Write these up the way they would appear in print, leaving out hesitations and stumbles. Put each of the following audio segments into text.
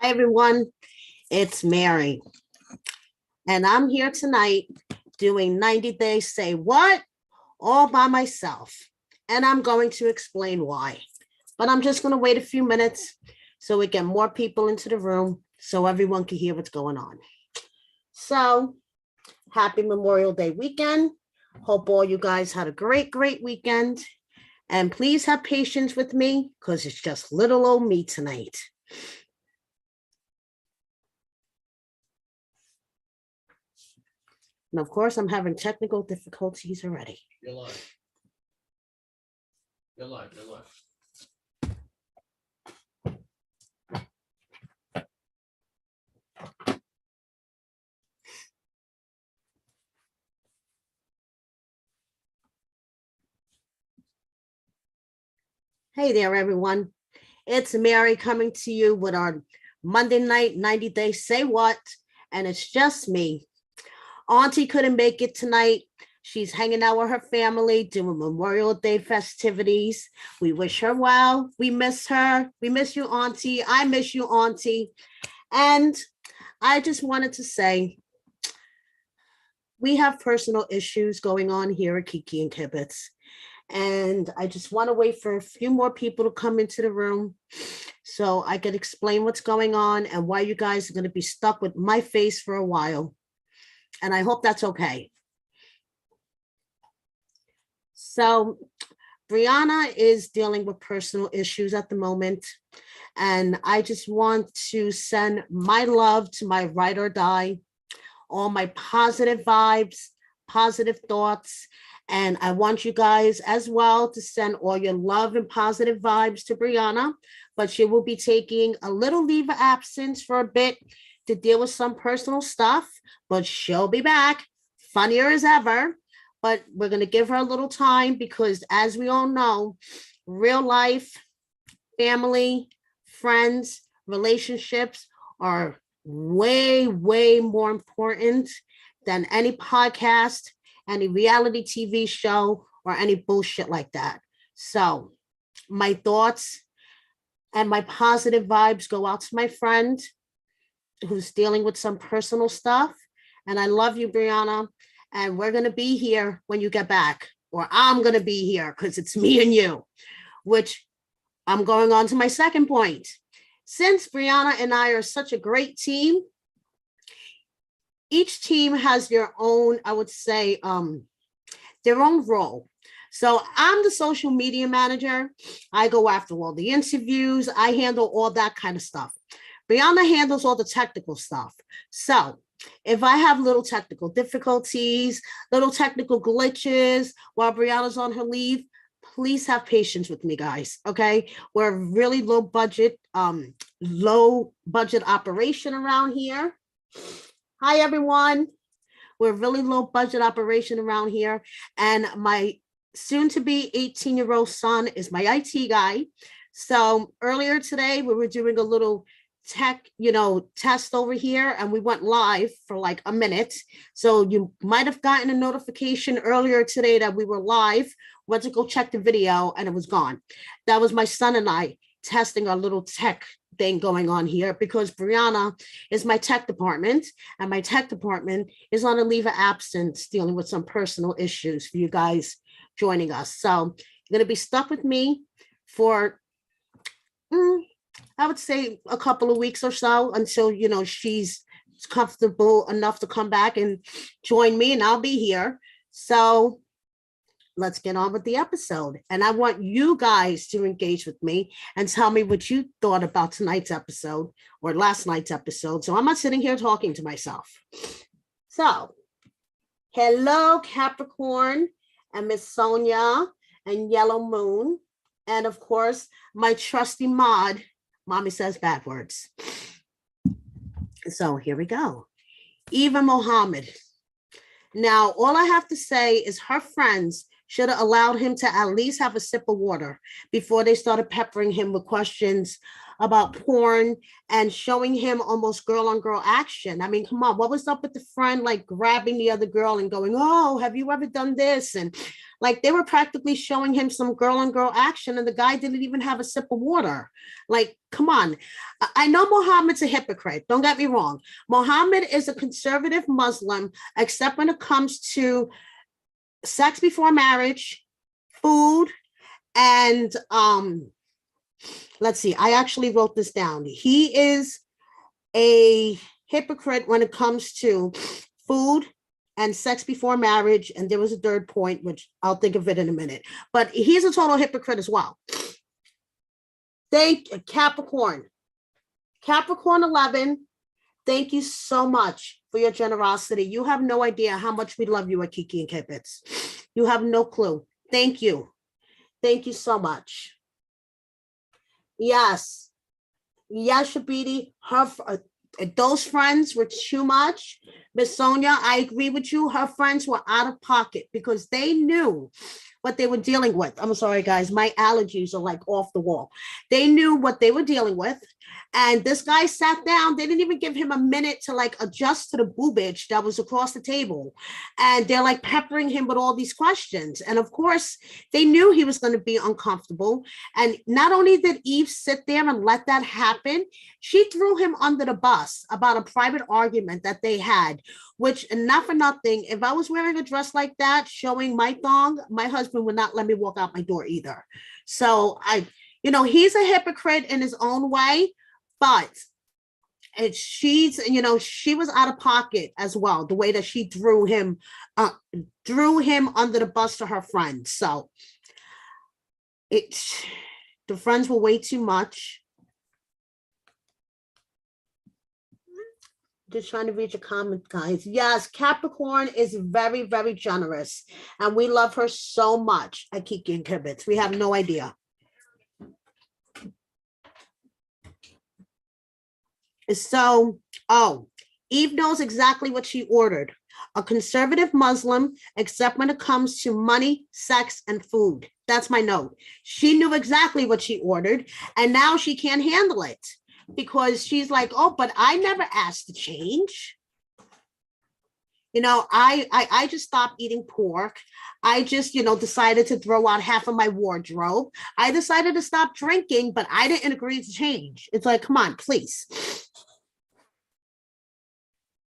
Hi, everyone. It's Mary, and I'm here tonight doing 90 Days Say What all by myself. And I'm going to explain why. But I'm just going to wait a few minutes so we get more people into the room so everyone can hear what's going on. So, happy Memorial Day weekend. Hope all you guys had a great weekend. And please have patience with me because it's just little old me tonight. And of course, I'm having technical difficulties already. You're live. You're live. You're live. Hey there, everyone. It's Mary coming to you with our Monday night 90 Days Say What, and it's just me. Auntie couldn't make it tonight. She's hanging out with her family, doing Memorial Day festivities. We wish her well. We miss her. We miss you, Auntie. I miss you, Auntie. And I just wanted to say, we have personal issues going on here at Kiki and Kibbutz. And I just want to wait for a few more people to come into the room so I can explain what's going on and why you guys are going to be stuck with my face for a while. And I hope that's okay. So Brianna is dealing with personal issues at the moment. And I just want to send my love to my ride or die, all my positive vibes, positive thoughts. And I want you guys as well to send all your love and positive vibes to Brianna, but she will be taking a little leave of absence for a bit to deal with some personal stuff, but she'll be back, funnier as ever. But we're going to give her a little time because, as we all know, real life, family, friends, relationships are way more important than any podcast, any reality TV show, or any bullshit like that. So my thoughts and my positive vibes go out to my friend who's dealing with some personal stuff. And I love you, Brianna. And we're going to be here when you get back, or I'm going to be here because it's me and you, which I'm going on to my second point. Since Brianna and I are such a great team, each team has their own, I would say, their own role. So I'm the social media manager. I go after all the interviews. I handle all that kind of stuff. Brianna handles all the technical stuff. So if I have little technical difficulties, little technical glitches while Brianna's on her leave, please have patience with me, guys. Okay, we're really low budget operation around here. Hi, everyone. We're really low budget operation around here. And my soon to be 18-year-old son is my IT guy. So earlier today, we were doing a little tech, test over here, and we went live for like a minute. So you might have gotten a notification earlier today that we were live. Went to go check the video and it was gone. That was my son and I testing our little tech thing going on here because Brianna is my tech department and my tech department is on a leave of absence dealing with some personal issues for you guys joining us. So you're going to be stuck with me for, I would say, a couple of weeks or so until, she's comfortable enough to come back and join me, and I'll be here. So let's get on with the episode. And I want you guys to engage with me and tell me what you thought about tonight's episode or last night's episode. So I'm not sitting here talking to myself. So, hello, Capricorn and Miss Sonia and Yellow Moon. And of course, my trusty mod, Mommy says bad words. So here we go. Yve and Mohamed. Now, all I have to say is her friends should have allowed him to at least have a sip of water before they started peppering him with questions about porn and showing him almost girl on girl action. I mean, come on, what was up with the friend like grabbing the other girl and going, oh, have you ever done this? And like they were practically showing him some girl on girl action, and the guy didn't even have a sip of water. Like, come on. I know Mohammed's a hypocrite. Don't get me wrong. Mohammed is a conservative Muslim, except when it comes to sex before marriage, food, and let's see, I actually wrote this down. He is a hypocrite when it comes to food and sex before marriage. And there was a third point, which I'll think of it in a minute. But he's a total hypocrite as well. Capricorn 11, thank you so much for your generosity. You have no idea how much we love you at Kiki and Kipits. You have no clue. Thank you. Thank you so much. Yes, Shabidi, those friends were too much. Miss Sonia, I agree with you. Her friends were out of pocket because they knew what they were dealing with. I'm sorry, guys. My allergies are like off the wall. They knew what they were dealing with. And this guy sat down. They didn't even give him a minute to like adjust to the boobage that was across the table. And they're like peppering him with all these questions. And of course, they knew he was going to be uncomfortable. And not only did Yve sit there and let that happen, she threw him under the bus about a private argument that they had, which, not for nothing, if I was wearing a dress like that, showing my thong, my husband would not let me walk out my door either. So he's a hypocrite in his own way, but she was out of pocket as well, the way that she threw him under the bus to her friends. So the friends were way too much. Just trying to read your comment, guys. Yes, Capricorn is very, very generous, and we love her so much at Kiki and Kibitz. We have no idea. So, Yve knows exactly what she ordered. A conservative Muslim, except when it comes to money, sex, and food. That's my note. She knew exactly what she ordered, and now she can't handle it. Because she's like, oh, but I never asked to change. I just stopped eating pork. I just, decided to throw out half of my wardrobe. I decided to stop drinking, but I didn't agree to change. It's like, come on, please.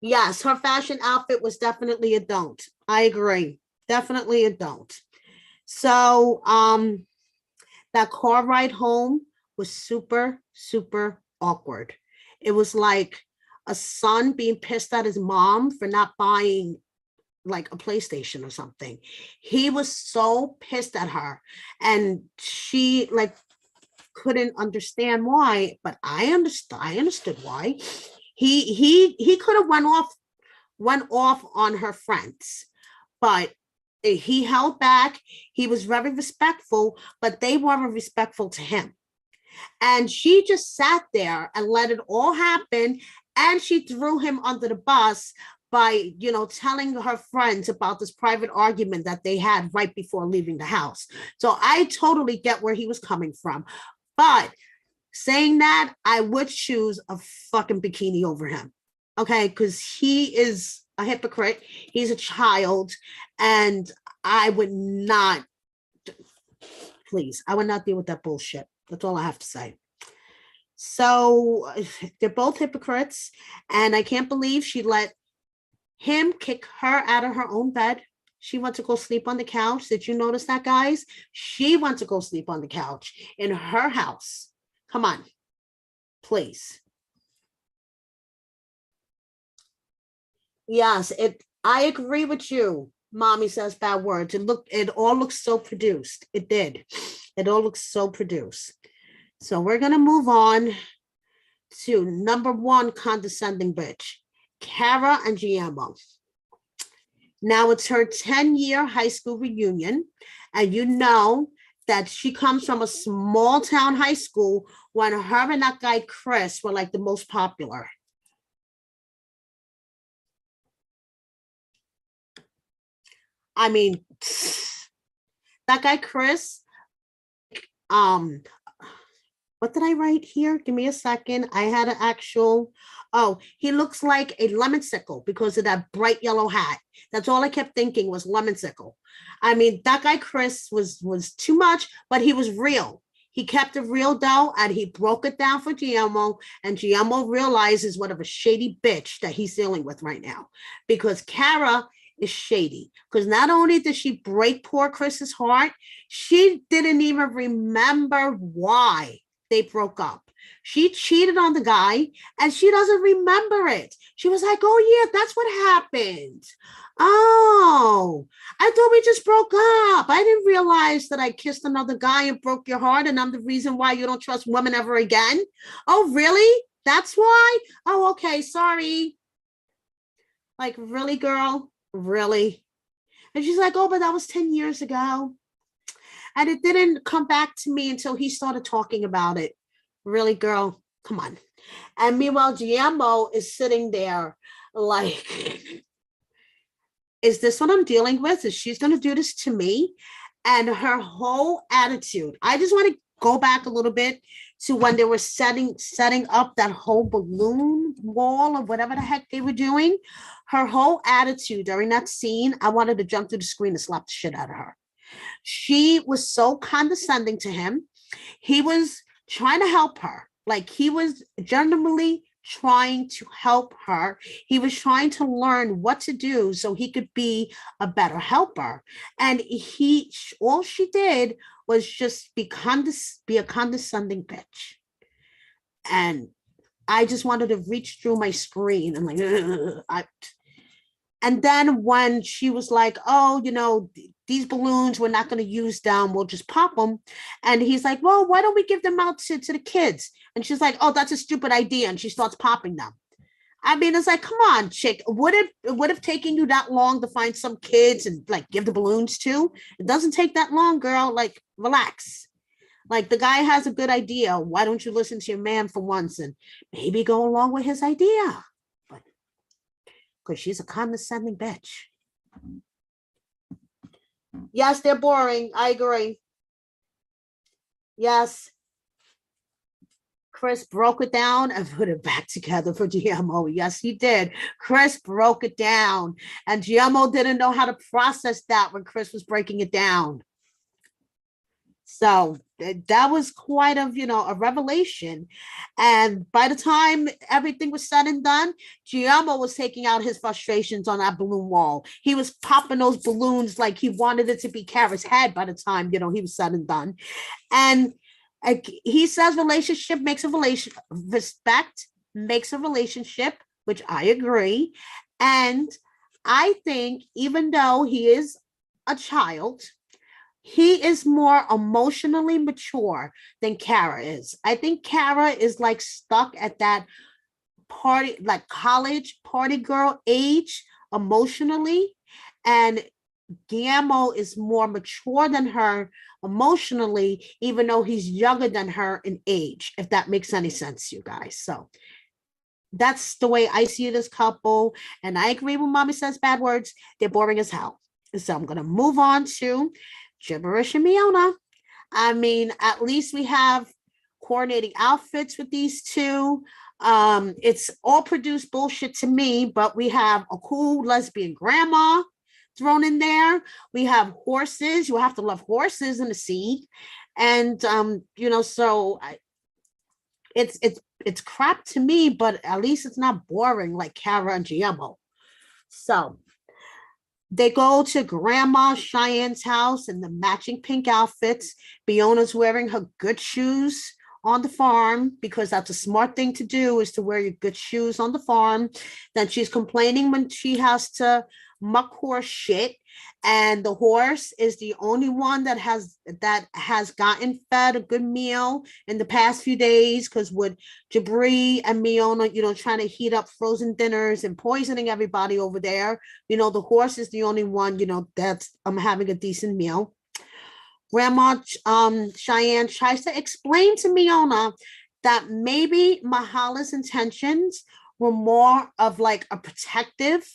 Yes, her fashion outfit was definitely a don't. I agree. Definitely a don't. So that car ride home was super, super awkward. It was like a son being pissed at his mom for not buying like a PlayStation or something. He was so pissed at her, and she like couldn't understand why, but I understood why. He could have went off on her friends, but he held back. He was very respectful, but they weren't respectful to him. And she just sat there and let it all happen. And she threw him under the bus by, telling her friends about this private argument that they had right before leaving the house. So I totally get where he was coming from. But saying that, I would choose a fucking bikini over him. Okay, because he is a hypocrite. He's a child. And I would not, please, I would not deal with that bullshit. That's all I have to say. So they're both hypocrites. And I can't believe she let him kick her out of her own bed. She went to go sleep on the couch. Did you notice that, guys? She went to go sleep on the couch in her house. Come on, please. Yes, I agree with you. Mommy says bad words. It all looks so produced. It did. It all looks so produced. So we're going to move on to number one condescending bitch, Kara and Guillermo. Now it's her 10-year high school reunion. And you know that she comes from a small town high school when her and that guy, Chris, were like the most popular. I mean, That guy, Chris, um, what did I write here? Give me a second. I had an actual, oh, he looks like a lemon sickle because of that bright yellow hat. That's all I kept thinking was lemon sickle. I mean, that guy Chris was too much, but he was real. He kept it real though, and he broke it down for Guillermo, and Guillermo realizes what of a shady bitch that he's dealing with right now. Because Kara is shady. Because not only did she break poor Chris's heart, she didn't even remember why they broke up. She cheated on the guy and she doesn't remember it. She was like, oh, yeah, that's what happened. Oh, I thought we just broke up. I didn't realize that I kissed another guy and broke your heart, and I'm the reason why you don't trust women ever again. Oh, really? That's why? Oh, okay. Sorry. Like, really, girl? Really? And she's like, oh, but that was 10 years ago. And it didn't come back to me until he started talking about it. Really, girl? Come on. And meanwhile, Guillermo is sitting there like, is this what I'm dealing with? Is she's going to do this to me? And her whole attitude. I just want to go back a little bit to when they were setting up that whole balloon wall or whatever the heck they were doing. Her whole attitude during that scene, I wanted to jump through the screen and slap the shit out of her. She was so condescending to him. He was trying to help her. Like, he was genuinely trying to help her. He was trying to learn what to do so he could be a better helper. And all she did was just be a condescending bitch. And I just wanted to reach through my screen and like, and then when she was like, oh, these balloons, we're not going to use them. We'll just pop them. And he's like, well, why don't we give them out to the kids? And she's like, oh, that's a stupid idea. And she starts popping them. I mean, it's like, come on, chick. Would it have taken you that long to find some kids and like give the balloons to? It doesn't take that long, girl. Like, relax. Like, the guy has a good idea. Why don't you listen to your man for once and maybe go along with his idea? But because she's a condescending bitch. Yes, they're boring. I agree. Yes. Chris broke it down and put it back together for Guillermo. Yes, he did. Chris broke it down. And Guillermo didn't know how to process that when Chris was breaking it down. So that was quite a revelation. And by the time everything was said and done, Guillermo was taking out his frustrations on that balloon wall. He was popping those balloons like he wanted it to be Kara's head by the time, he was said and done. And he says respect makes a relationship, which I agree. And I think even though he is a child, he is more emotionally mature than Kara is. I think Kara is like stuck at that party, like college party girl age emotionally. And Guillermo is more mature than her emotionally, even though he's younger than her in age, if that makes any sense, you guys. So that's the way I see this couple. And I agree when Mommy says bad words, they're boring as hell. So I'm going to move on to Jibri and Miona. I mean, at least we have coordinating outfits with these two. It's all produced bullshit to me, but we have a cool lesbian grandma thrown in there. We have horses. You have to love horses in the scene. And so it's crap to me, but at least it's not boring like Kara and Guillermo. So they go to Grandma Cheyenne's house in the matching pink outfits. Fiona's wearing her good shoes on the farm because that's a smart thing to do, is to wear your good shoes on the farm. Then she's complaining when she has to muck horse shit, and the horse is the only one that has gotten fed a good meal in the past few days, because with Jibri and Miona, trying to heat up frozen dinners and poisoning everybody over there, the horse is the only one, that's having a decent meal. Grandma Cheyenne tries to explain to Miona that maybe Mahala's intentions were more of like a protective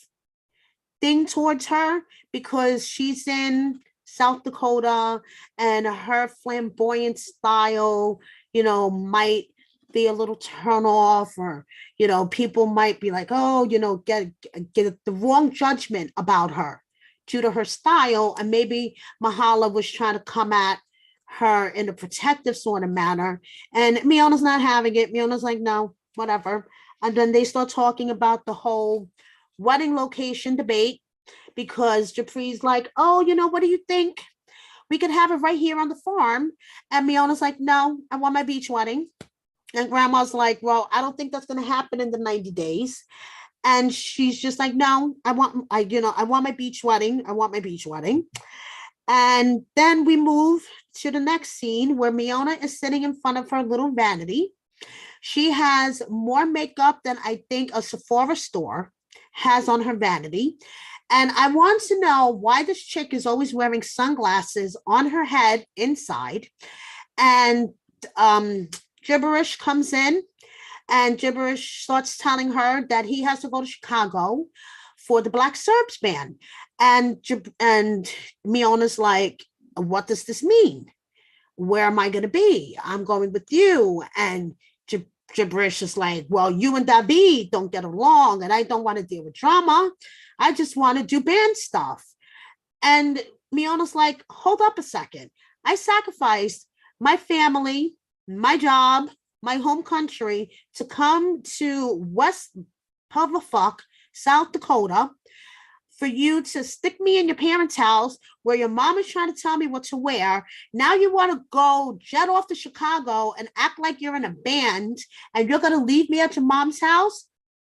thing towards her, because she's in South Dakota, and her flamboyant style, might be a little turn off, or people might be like, oh, get the wrong judgment about her due to her style, and maybe Mahala was trying to come at her in a protective sort of manner, and Miona's not having it. Miona's like, no, whatever. And then they start talking about the whole wedding location debate, because Jibri's like, oh, what do you think? We could have it right here on the farm. And Miona's like, no, I want my beach wedding. And Grandma's like, well, I don't think that's going to happen in the 90 days. And she's just like, no, I want my beach wedding. I want my beach wedding. And then we move to the next scene where Miona is sitting in front of her little vanity. She has more makeup than I think a Sephora store has on her vanity. And I want to know why this chick is always wearing sunglasses on her head inside. And Gibberish comes in, and Gibberish starts telling her that he has to go to Chicago for the Black Serbs band. And Miona's like, what does this mean? Where am I going to be? I'm going with you. And Gibberish is like, well, you and David don't get along, and I don't want to deal with drama. I just want to do band stuff. And Miona's like, hold up a second. I sacrificed my family, my job, my home country to come to West Pavafuck, South Dakota, for you to stick me in your parents' house where your mom is trying to tell me what to wear. Now you want to go jet off to Chicago and act like you're in a band, and you're going to leave me at your mom's house?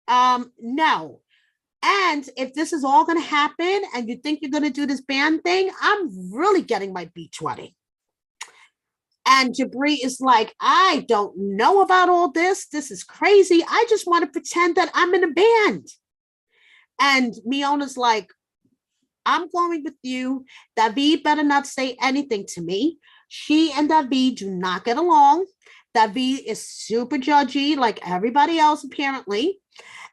No. And if this is all going to happen and you think you're going to do this band thing, I'm really getting my beach wedding. And Jibri is like, I don't know about all this. This is crazy. I just want to pretend that I'm in a band. And Miona's like, I'm going with you. David better not say anything to me. She and David do not get along. David is super judgy, like everybody else, apparently.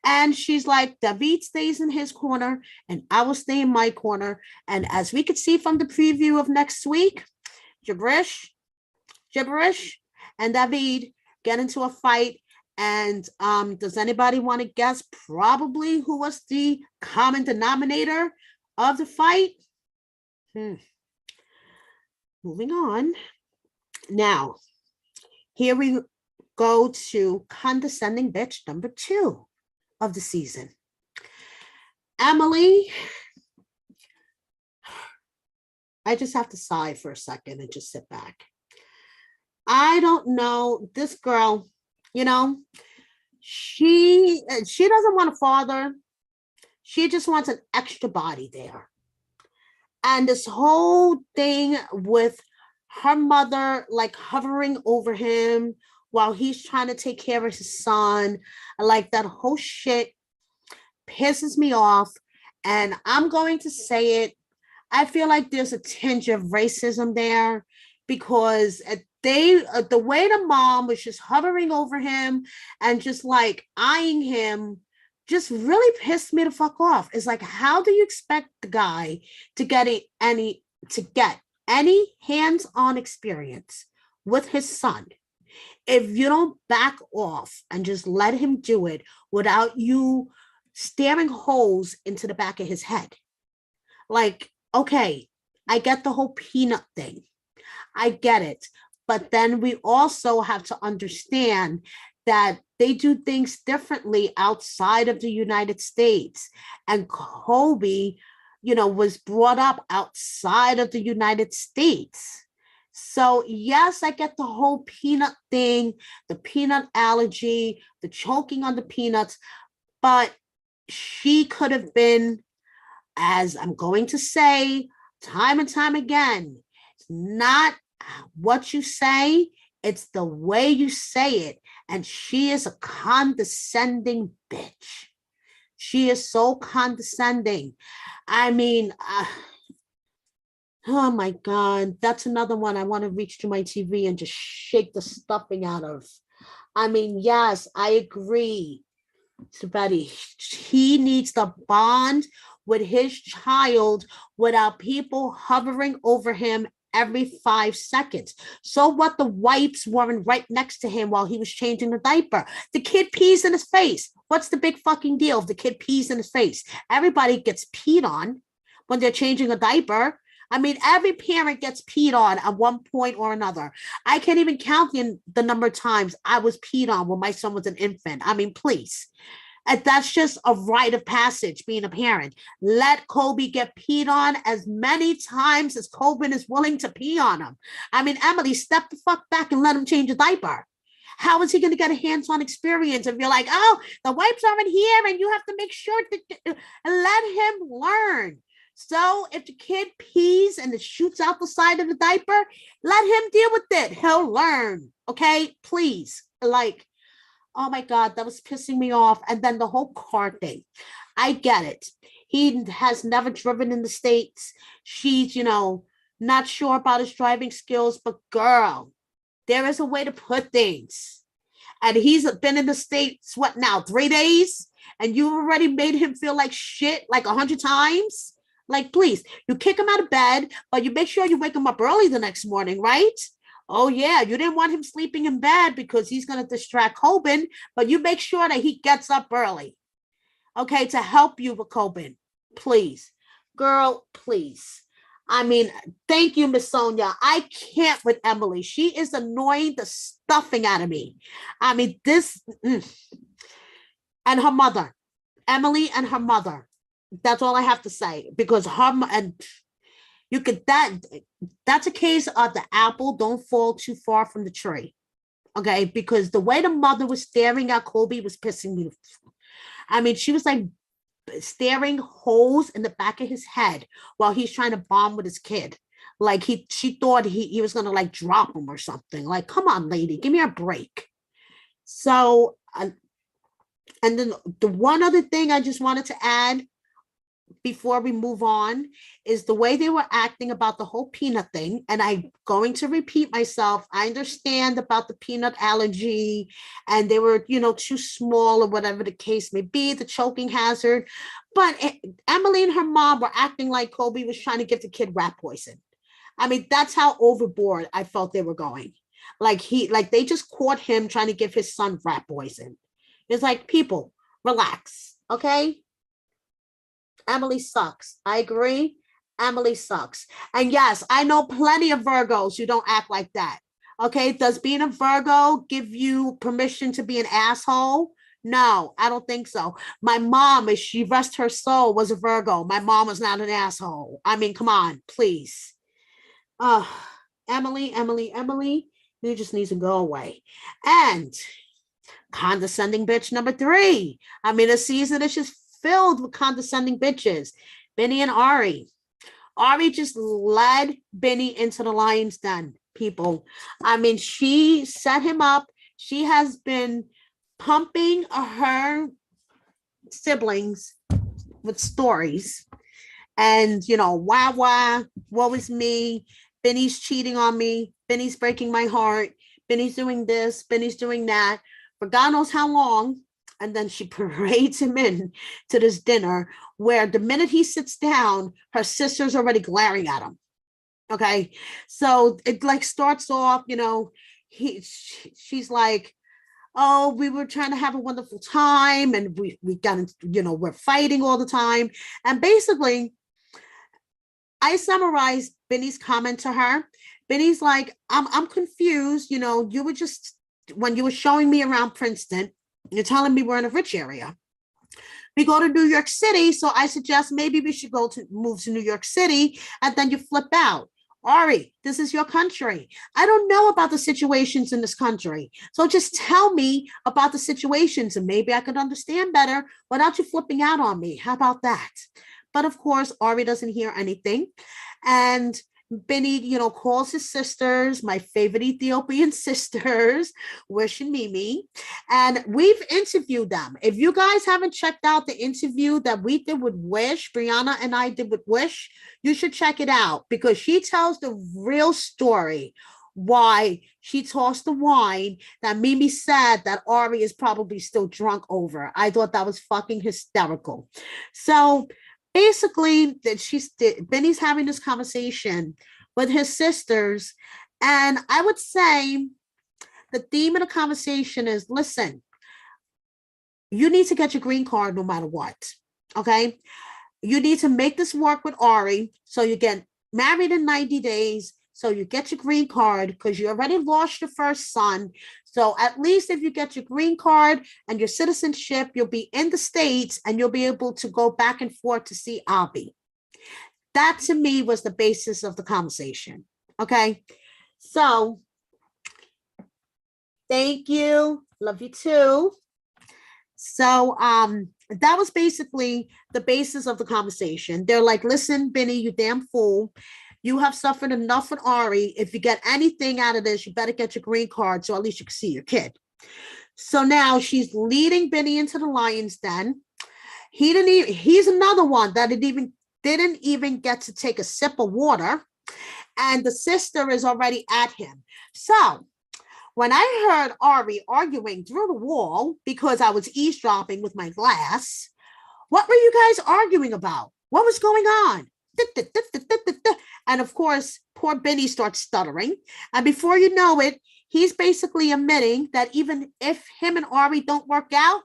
And she's like, David stays in his corner, and I will stay in my corner. And as we could see from the preview of next week, Gibberish, and David get into a fight. And does anybody want to guess probably who was the common denominator of the fight? Moving on. Now, here we go to condescending bitch number 2 of the season. Emily, I just have to sigh for a second and just sit back. I don't know, this girl, she doesn't want a father. She just wants an extra body there. And this whole thing with her mother, like hovering over him while he's trying to take care of his son, like that whole shit pisses me off. And I'm going to say it. I feel like there's a tinge of racism there, because the way the mom was just hovering over him and just like eyeing him just really pissed me the fuck off. It's like, how do you expect the guy to get any hands-on experience with his son if you don't back off and just let him do it without you staring holes into the back of his head? Like, okay, I get the whole peanut thing. I get it. But then we also have to understand that they do things differently outside of the United States. And Kobe, was brought up outside of the United States. So yes, I get the whole peanut thing, the peanut allergy, the choking on the peanuts, but she could have been, as I'm going to say time and time again, it's not what you say, it's the way you say it. And she is a condescending bitch. She is so condescending. I mean, oh my God, that's another one I want to reach to my TV and just shake the stuffing out of. I mean, yes, I agree, Betty. He needs to bond with his child without people hovering over him every 5 seconds. So what, the wipes weren't right next to him while he was changing the diaper? The kid pees in his face. What's the big fucking deal if the kid pees in his face? Everybody gets peed on when they're changing a diaper. I mean, every parent gets peed on at one point or another. I can't even count the number of times I was peed on when my son was an infant. I mean, please. And that's just a rite of passage being a parent. Let Kobe get peed on as many times as Kobe is willing to pee on him. I mean, Emily, step the fuck back and let him change a diaper. How is he going to get a hands-on experience if you're like, oh, the wipes aren't here and you have to make sure to let him learn? So if the kid pees and it shoots out the side of the diaper, let him deal with it. He'll learn. Okay, please. Like, oh my God, that was pissing me off. And then the whole car thing. I get it. He has never driven in the States. She's, not sure about his driving skills, but girl, there is a way to put things. And he's been in the States, what now, 3 days? And you've already made him feel like shit like 100 times? Like, please, you kick him out of bed, but you make sure you wake him up early the next morning, right? Oh, yeah, you didn't want him sleeping in bed because he's going to distract Coben, but you make sure that he gets up early, okay, to help you with Coben. Please. Girl, please. I mean, thank you, Miss Sonia. I can't with Emily. She is annoying the stuffing out of me. I mean, and her mother. Emily and her mother. That's all I have to say, because you could, that's a case of the apple don't fall too far from the tree. Okay, because the way the mother was staring at Kobe was pissing me. I mean, she was like staring holes in the back of his head while he's trying to bond with his kid. Like she thought he was gonna like drop him or something. Like, come on, lady, give me a break. So, and then the one other thing I just wanted to add before we move on is the way they were acting about the whole peanut thing. And I'm going to repeat myself. I understand about the peanut allergy and they were, too small or whatever the case may be, the choking hazard. But Emily and her mom were acting like Kobe was trying to give the kid rat poison. I mean, that's how overboard I felt they were going. Like they just caught him trying to give his son rat poison. It's like, people, relax, okay? Emily sucks. I agree. Emily sucks. And yes, I know plenty of Virgos who don't act like that. Okay. Does being a Virgo give you permission to be an asshole? No, I don't think so. My mom, as she rest her soul, was a Virgo. My mom was not an asshole. I mean, come on, please. Emily, you just need to go away. And condescending bitch number 3. I mean, a season is just filled with condescending bitches. Binny and Ari. Ari just led Binny into the lion's den, people. I mean, she set him up. She has been pumping her siblings with stories. And, wah, woe is me. Binny's cheating on me. Binny's breaking my heart. Binny's doing this. Binny's doing that. For God knows how long. And then she parades him in to this dinner where the minute he sits down, her sister's already glaring at him. Okay. So it like starts off, she's like, oh, we were trying to have a wonderful time. And we got into, we're fighting all the time. And basically, I summarized Binny's comment to her. Binny's like, I'm confused. You were just, when you were showing me around Princeton, you're telling me we're in a rich area. We go to New York City, so I suggest maybe we should move to New York City, and then you flip out. Ari, this is your country. I don't know about the situations in this country. So just tell me about the situations and maybe I could understand better without you flipping out on me. How about that? But of course, Ari doesn't hear anything. And Binny, calls his sisters, my favorite Ethiopian sisters, Wish and Mimi, and we've interviewed them. If you guys haven't checked out the interview that we did with Wish, Brianna and I did with Wish, you should check it out because she tells the real story why she tossed the wine that Mimi said that Ari is probably still drunk over. I thought that was fucking hysterical. So basically that Benny's having this conversation with his sisters, and I would say the theme of the conversation is, listen, you need to get your green card no matter what. Okay. You need to make this work with Ari. So you get married in 90 days. So you get your green card because you already lost your first son. So at least if you get your green card and your citizenship, you'll be in the States and you'll be able to go back and forth to see Abby. That to me was the basis of the conversation. Okay. So thank you. Love you too. So that was basically the basis of the conversation. They're like, listen, Benny, you damn fool. You have suffered enough with Ari. If you get anything out of this, you better get your green card so at least you can see your kid. So now she's leading Benny into the lion's den. He's another one that didn't even get to take a sip of water. And the sister is already at him. So when I heard Ari arguing through the wall because I was eavesdropping with my glass, what were you guys arguing about? What was going on? And of course, poor Benny starts stuttering. And before you know it, he's basically admitting that even if him and Ari don't work out,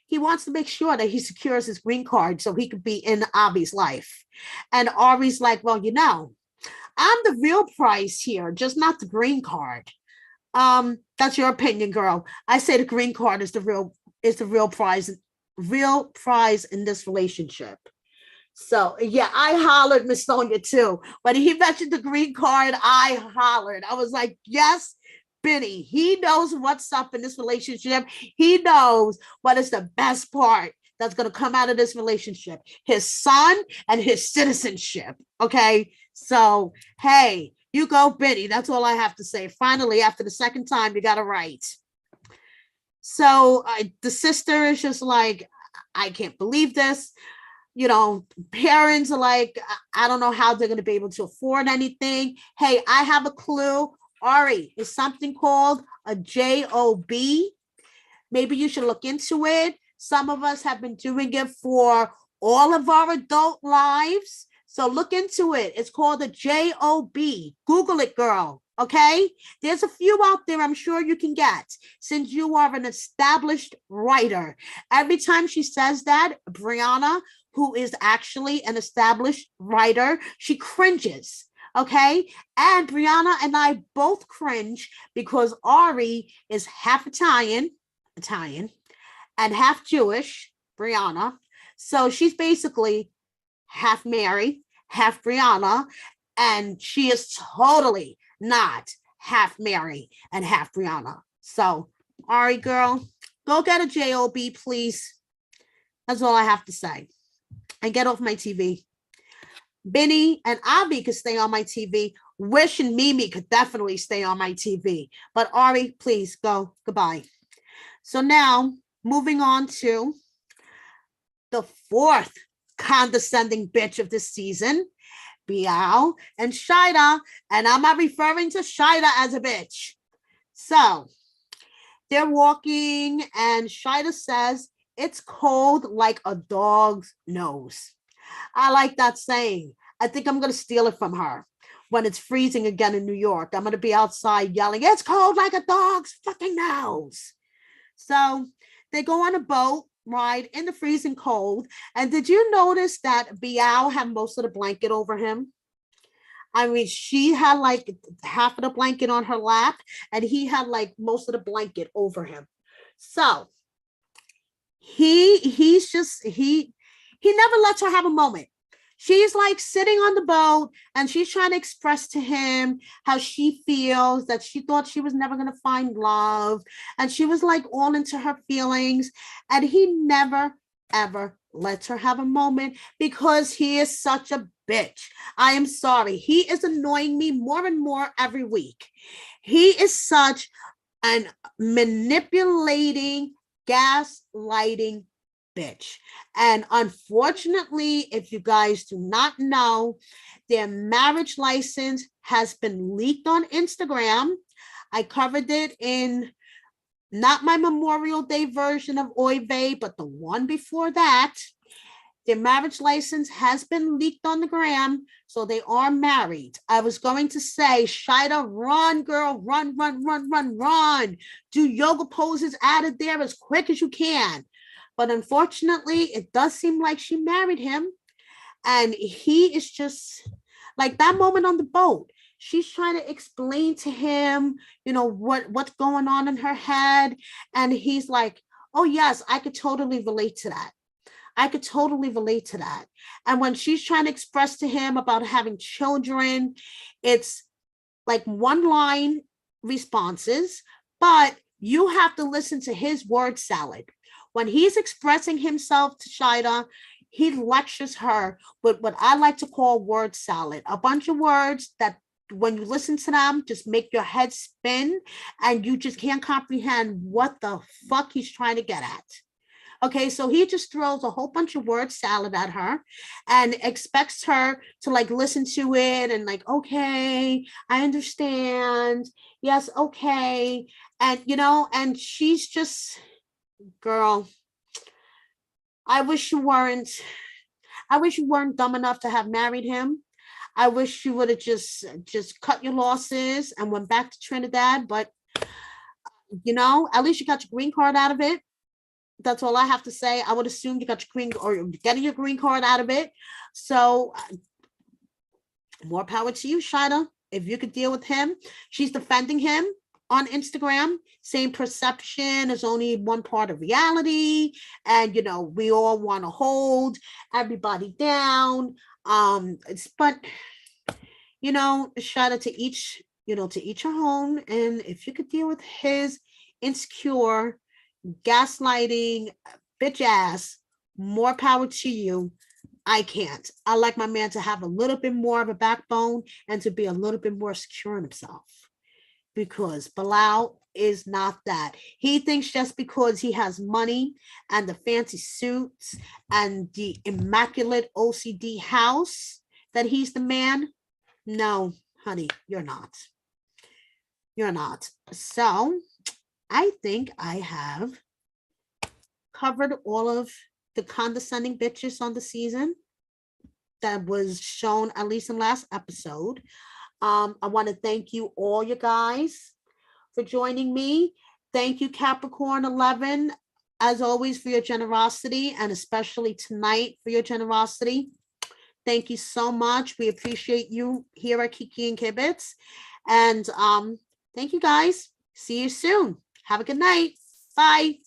he wants to make sure that he secures his green card so he could be in Avi's life. And Ari's like, well, I'm the real prize here, just not the green card. That's your opinion, girl. I say the green card is the real prize in this relationship. So yeah, I hollered, Miss Sonia, too. When he mentioned the green card, I hollered. I was like, yes, Benny. He knows what's up in this relationship. He knows what is the best part that's going to come out of this relationship. His son and his citizenship. Okay. So, hey, you go, Benny. That's all I have to say. Finally, after the second time, you got it right. So the sister is just like, I can't believe this. Parents are like, I don't know how they're going to be able to afford anything. Hey, I have a clue. Ari, is something called a job. Maybe you should look into it. Some of us have been doing it for all of our adult lives. So look into it. It's called a job. Google it, girl. Okay. There's a few out there I'm sure you can get since you are an established writer. Every time she says that, Brianna, who is actually an established writer, she cringes. Okay. And Brianna and I both cringe because Ari is half Italian, and half Jewish, Brianna. So she's basically half Mary, half Brianna, and she is totally not half Mary and half Brianna. So, Ari, girl, go get a job, please. That's all I have to say. And get off my TV. Benny and Avi could stay on my TV. Wish and Mimi could definitely stay on my TV. But Ari, please go. Goodbye. So now, moving on to the fourth condescending bitch of this season, Bilal and Shaeeda, and I'm not referring to Shaeeda as a bitch. So they're walking, and Shaeeda says, it's cold like a dog's nose. I like that saying. I think I'm going to steal it from her. When it's freezing again in New York, I'm going to be outside yelling, it's cold like a dog's fucking nose. So they go on a boat ride in the freezing cold. And did you notice that Bilal had most of the blanket over him? I mean, she had like half of the blanket on her lap, and he had like most of the blanket over him. So he never lets her have a moment. She's like sitting on the boat and she's trying to express to him how she feels, that she thought she was never going to find love. And she was like all into her feelings. And he never, ever lets her have a moment because he is such a bitch. I am sorry. He is annoying me more and more every week. He is such an manipulating, gaslighting bitch. And unfortunately, if you guys do not know, their marriage license has been leaked on Instagram. I covered it in not my Memorial Day version of Yve, but the one before that. Their marriage license has been leaked on the gram, so they are married. I was going to say, Shaeeda, run, girl, run, run, run, run, run. Do yoga poses out of there as quick as you can. But unfortunately, it does seem like she married him. And he is just like that moment on the boat. She's trying to explain to him, what's going on in her head. And he's like, oh, yes, I could totally relate to that. I could totally relate to that. And when she's trying to express to him about having children, it's like one line responses, but you have to listen to his word salad. When he's expressing himself to Shaeeda, he lectures her with what I like to call word salad, a bunch of words that when you listen to them, just make your head spin and you just can't comprehend what the fuck he's trying to get at. Okay, so he just throws a whole bunch of word salad at her and expects her to like listen to it and like, okay, I understand. Yes, okay. And and she's just, girl, I wish you weren't, I wish you weren't dumb enough to have married him. I wish you would have just cut your losses and went back to Trinidad, but at least you got your green card out of it. That's all I have to say. I would assume you got your green or getting your green card out of it. So more power to you, Shaeeda. If you could deal with him, she's defending him on Instagram, saying perception is only one part of reality. And, we all want to hold everybody down. But, Shaeeda, to each, to each her own. And if you could deal with his insecure, gaslighting, bitch ass, more power to you. I can't. I like my man to have a little bit more of a backbone and to be a little bit more secure in himself, because Bilal is not that. He thinks just because he has money and the fancy suits and the immaculate OCD house that he's the man. No, honey, you're not. You're not. So I think I have covered all of the condescending bitches on the season that was shown at least in last episode. I want to thank you all, you guys, for joining me. Thank you, Capricorn 11, as always, for your generosity, and especially tonight for your generosity. Thank you so much. We appreciate you here at Kiki and Kibitz. And thank you, guys. See you soon. Have a good night. Bye.